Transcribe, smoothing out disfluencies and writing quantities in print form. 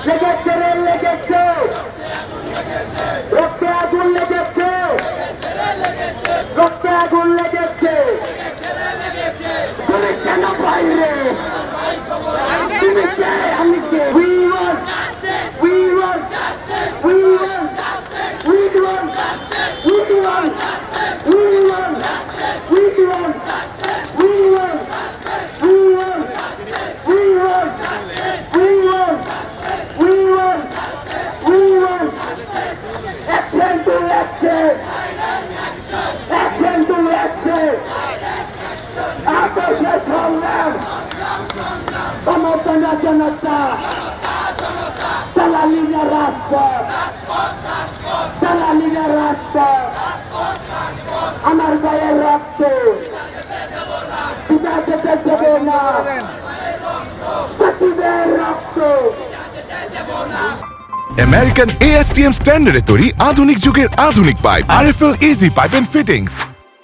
লেগেছে রে লেগেছে, রক্তে আগুন লেগেছে, রক্তে আগুন লেগেছে। তুমি কেন বাইরে, তুমি কে আমি কে? We want justice, we want justice, we want justice, we want justice, we want justice, we want justice, we want justice, we want justice, we want justice, we want justice, we want justice, we want justice, we want justice. Action to action, action to action, আপোষে সংগ্রাম, সমর্থন জনতা, চালালি না রাজপথ, চালালি না রাজপথ, আমার গায়ের রক্ত পিতা যেতে দেব না, সাকিবের রক্ত। আমেরিকান ASTM স্ট্যান্ডার্ডে তৈরি আধুনিক যুগের আধুনিক pipe RFL easy pipe and fittings.